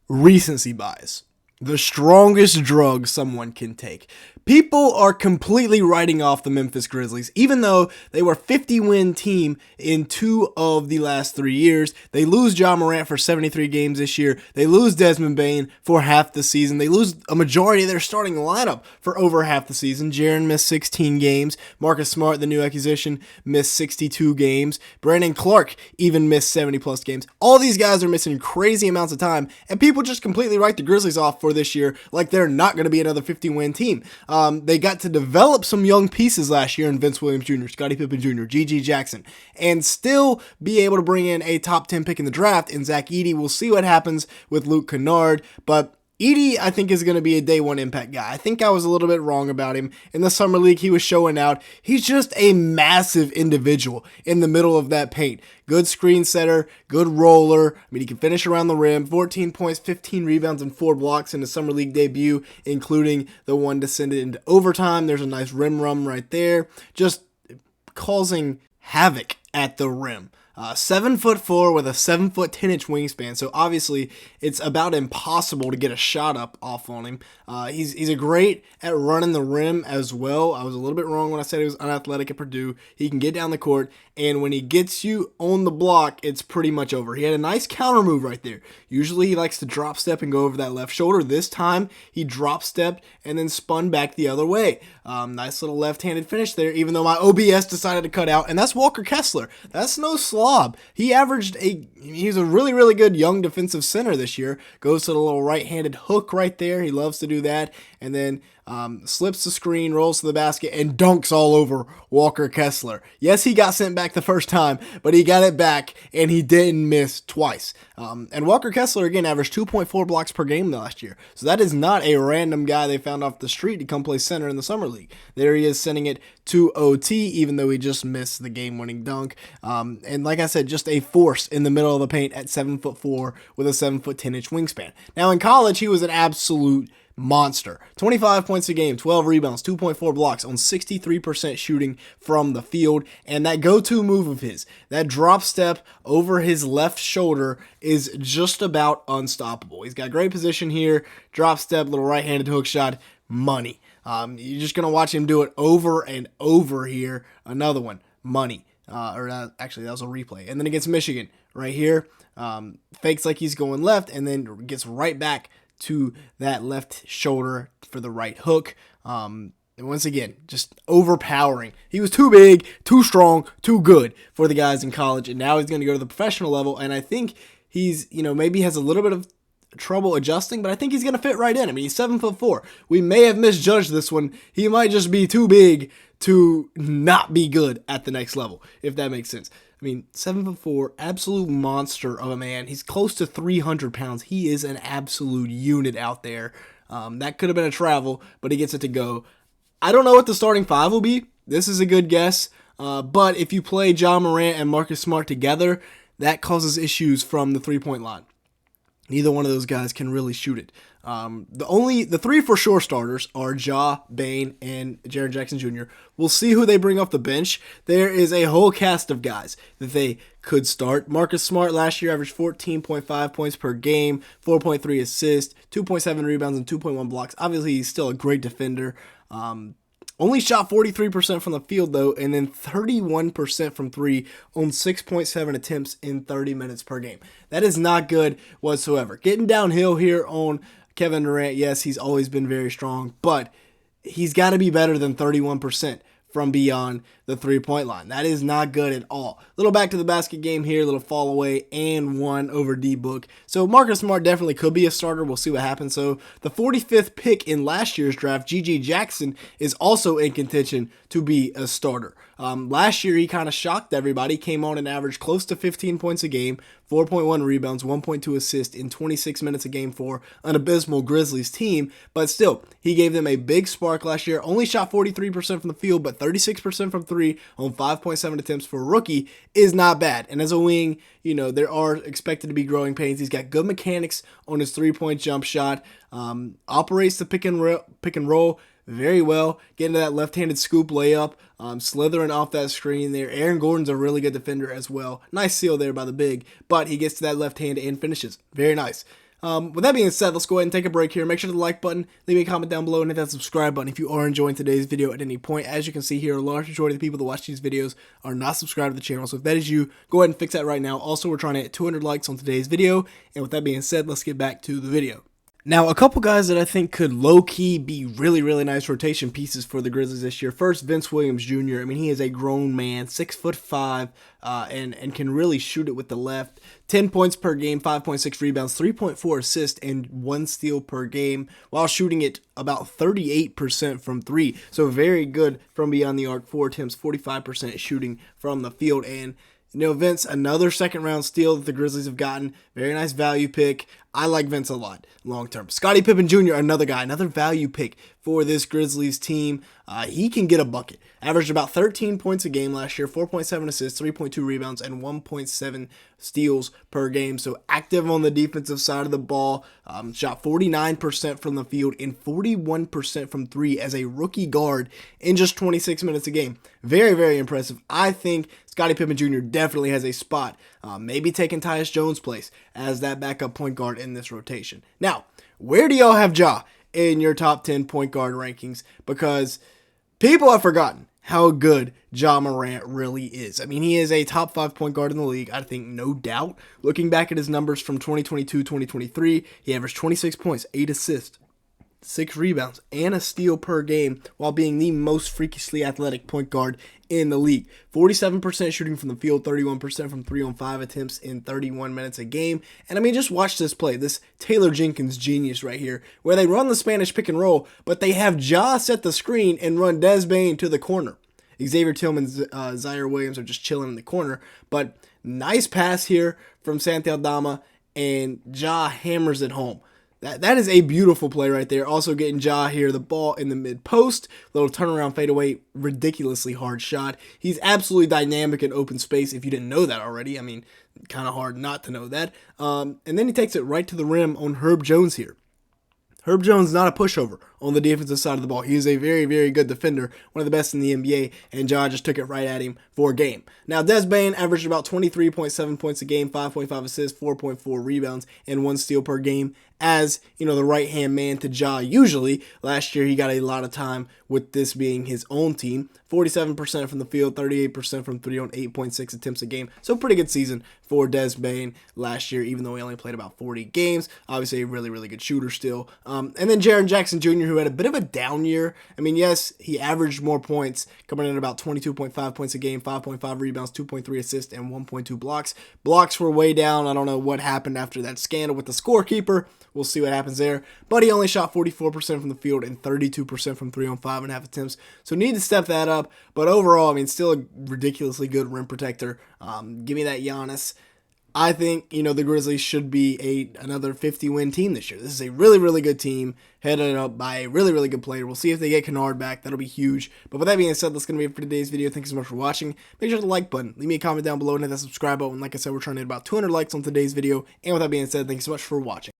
Recency bias. The strongest drug someone can take. People are completely writing off the Memphis Grizzlies, even though they were a 50-win team in 2 of the last 3 years. They lose Ja Morant for 73 games this year. They lose Desmond Bane for half the season. They lose a majority of their starting lineup for over half the season. Jaren missed 16 games. Marcus Smart, the new acquisition, missed 62 games. Brandon Clark even missed 70-plus games. All these guys are missing crazy amounts of time, and people just completely write the Grizzlies off for this year like they're not going to be another 50-win team. They got to develop some young pieces last year in Vince Williams Jr., Scottie Pippen Jr., G.G. Jackson, and still be able to bring in a top 10 pick in the draft in Zach Edey. We'll see what happens with Luke Kennard, but Edey, I think, is going to be a day one impact guy. I think I was a little bit wrong about him. In the summer league, he was showing out. He's just a massive individual in the middle of that paint. Good screen setter, good roller. I mean, he can finish around the rim. 14 points, 15 rebounds, and 4 blocks in his summer league debut, including the one descended into overtime. There's a nice rim run right there. Just causing havoc at the rim. 7'4" with a 7'10" wingspan, so obviously it's about impossible to get a shot up off on him. He's a great at running the rim as well. I was a little bit wrong when I said he was unathletic at Purdue. He can get down the court, and when he gets you on the block, it's pretty much over. He had a nice counter move right there. Usually he likes to drop step and go over that left shoulder. This time he drop stepped and then spun back the other way. Nice little left-handed finish there, even though my OBS decided to cut out, and that's Walker Kessler. That's no slob. He's a really, really good young defensive center this year. Goes to the little right-handed hook right there. He loves to do that. And then slips the screen, rolls to the basket, and dunks all over Walker Kessler. Yes, he got sent back the first time, but he got it back, and he didn't miss twice. And Walker Kessler, again, averaged 2.4 blocks per game last year. So that is not a random guy they found off the street to come play center in the summer league. There he is sending it to OT, even though he just missed the game-winning dunk. And like I said, just a force in the middle of the paint at 7'4" with a 7'10" wingspan. Now in college, he was an absolute monster. 25 points a game, 12 rebounds, 2.4 blocks on 63% shooting from the field. And that go-to move of his, that drop step over his left shoulder, is just about unstoppable. He's got great position here, drop step, little right-handed hook shot, money. You're just going to watch him do it over and over here. Another one, money. Actually, that was a replay. And then against Michigan, right here, fakes like he's going left and then gets right back to that left shoulder for the right hook. And once again, just overpowering. He was too big, too strong, too good for the guys in college, and now he's going to go to the professional level, and I think he's, maybe has a little bit of trouble adjusting, but I think he's going to fit right in. I mean, he's 7'4". We may have misjudged this one. He might just be too big to not be good at the next level, if that makes sense. I mean, 7'4", absolute monster of a man. He's close to 300 pounds. He is an absolute unit out there. That could have been a travel, but he gets it to go. I don't know what the starting five will be. This is a good guess. But if you play Ja Morant and Marcus Smart together, that causes issues from the three-point line. Neither one of those guys can really shoot it. The three for sure starters are Ja, Bane, and Jaren Jackson Jr. We'll see who they bring off the bench. There is a whole cast of guys that they could start. Marcus Smart last year averaged 14.5 points per game, 4.3 assists, 2.7 rebounds, and 2.1 blocks. Obviously, he's still a great defender. Only shot 43% from the field, though, and then 31% from three on 6.7 attempts in 30 minutes per game. That is not good whatsoever. Getting downhill here on Kevin Durant, yes, he's always been very strong, but he's got to be better than 31% from beyond the three-point line. That is not good at all. Little back to the basket game here, little fall away and one over D-Book. So Marcus Smart definitely could be a starter. We'll see what happens. So the 45th pick in last year's draft, G.G. Jackson, is also in contention to be a starter. Last year, he kind of shocked everybody. Came on and averaged close to 15 points a game, 4.1 rebounds, 1.2 assists in 26 minutes a game for an abysmal Grizzlies team. But still, he gave them a big spark last year. Only shot 43% from the field, but 36% from three on 5.7 attempts for a rookie is not bad. And as a wing, there are expected to be growing pains. He's got good mechanics on his three-point jump shot. Operates the pick and roll very well, getting to that left-handed scoop layup, slithering off that screen there. Aaron Gordon's a really good defender as well. Nice seal there by the big, but he gets to that left hand and finishes. Very nice. With that being said, let's go ahead and take a break here. Make sure to like button, leave me a comment down below, and hit that subscribe button if you are enjoying today's video at any point. As you can see here, a large majority of the people that watch these videos are not subscribed to the channel, so if that is you, go ahead and fix that right now. Also, we're trying to hit 200 likes on today's video, and with that being said, let's get back to the video. Now, a couple guys that I think could low-key be really nice rotation pieces for the Grizzlies this year. First, Vince Williams Jr. I mean, he is a grown man, 6'5", and can really shoot it with the left. 10 points per game, 5.6 rebounds, 3.4 assists, and 1 steal per game, while shooting it about 38% from 3. So very good from beyond the arc. 4 attempts, 45% shooting from the field. And Vince, another second-round steal that the Grizzlies have gotten. Very nice value pick. I like Vince a lot long-term. Scottie Pippen Jr., another guy, another value pick for this Grizzlies team. He can get a bucket. Averaged about 13 points a game last year, 4.7 assists, 3.2 rebounds, and 1.7 steals per game. So active on the defensive side of the ball. Shot 49% from the field and 41% from 3 as a rookie guard in just 26 minutes a game. Very impressive. I think Scottie Pippen Jr. definitely has a spot, maybe taking Tyus Jones' place as that backup point guard in this rotation. Now, where do y'all have Ja in your top 10 point guard rankings? Because people have forgotten how good Ja Morant really is. I mean, he is a top 5 point guard in the league, I think, no doubt. Looking back at his numbers from 2022-2023, he averaged 26 points, 8 assists, 6 rebounds, and a steal per game, while being the most freakishly athletic point guard in the league. 47% shooting from the field, 31% from 3-on-5 attempts in 31 minutes a game. And I mean, just watch this play. This Taylor Jenkins genius right here, where they run the Spanish pick and roll, but they have Ja set the screen and run Des Bane to the corner. Xavier Tillman, Zaire Williams are just chilling in the corner, but nice pass here from Santi Aldama, and Ja hammers it home. That is a beautiful play right there. Also getting Ja here, the ball in the mid-post. Little turnaround fadeaway, ridiculously hard shot. He's absolutely dynamic in open space, if you didn't know that already. I mean, kind of hard not to know that. And then he takes it right to the rim on Herb Jones here. Herb Jones is not a pushover on the defensive side of the ball. He is a very good defender, one of the best in the NBA, and Ja just took it right at him for a game. Now, Des Bane averaged about 23.7 points a game, 5.5 assists, 4.4 rebounds, and 1 steal per game as, the right-hand man to Ja usually. Last year, he got a lot of time with this being his own team. 47% from the field, 38% from 3 on 8.6 attempts a game. So pretty good season for Des Bane last year, even though he only played about 40 games. Obviously, a really good shooter still. And then Jaren Jackson Jr., who had a bit of a down year. I mean, yes, he averaged more points, coming in at about 22.5 points a game, 5.5 rebounds, 2.3 assists, and 1.2 blocks. Blocks were way down. I don't know what happened after that scandal with the scorekeeper. We'll see what happens there. But he only shot 44% from the field and 32% from 3 on 5.5 attempts. So need to step that up. But overall, I mean, still a ridiculously good rim protector. Give me that Giannis. I think, the Grizzlies should be another 50-win team this year. This is a really good team, headed up by a really good player. We'll see if they get Kennard back. That'll be huge. But with that being said, that's going to be it for today's video. Thank you so much for watching. Make sure to like button. Leave me a comment down below and hit that subscribe button. Like I said, we're trying to hit about 200 likes on today's video. And with that being said, thank you so much for watching.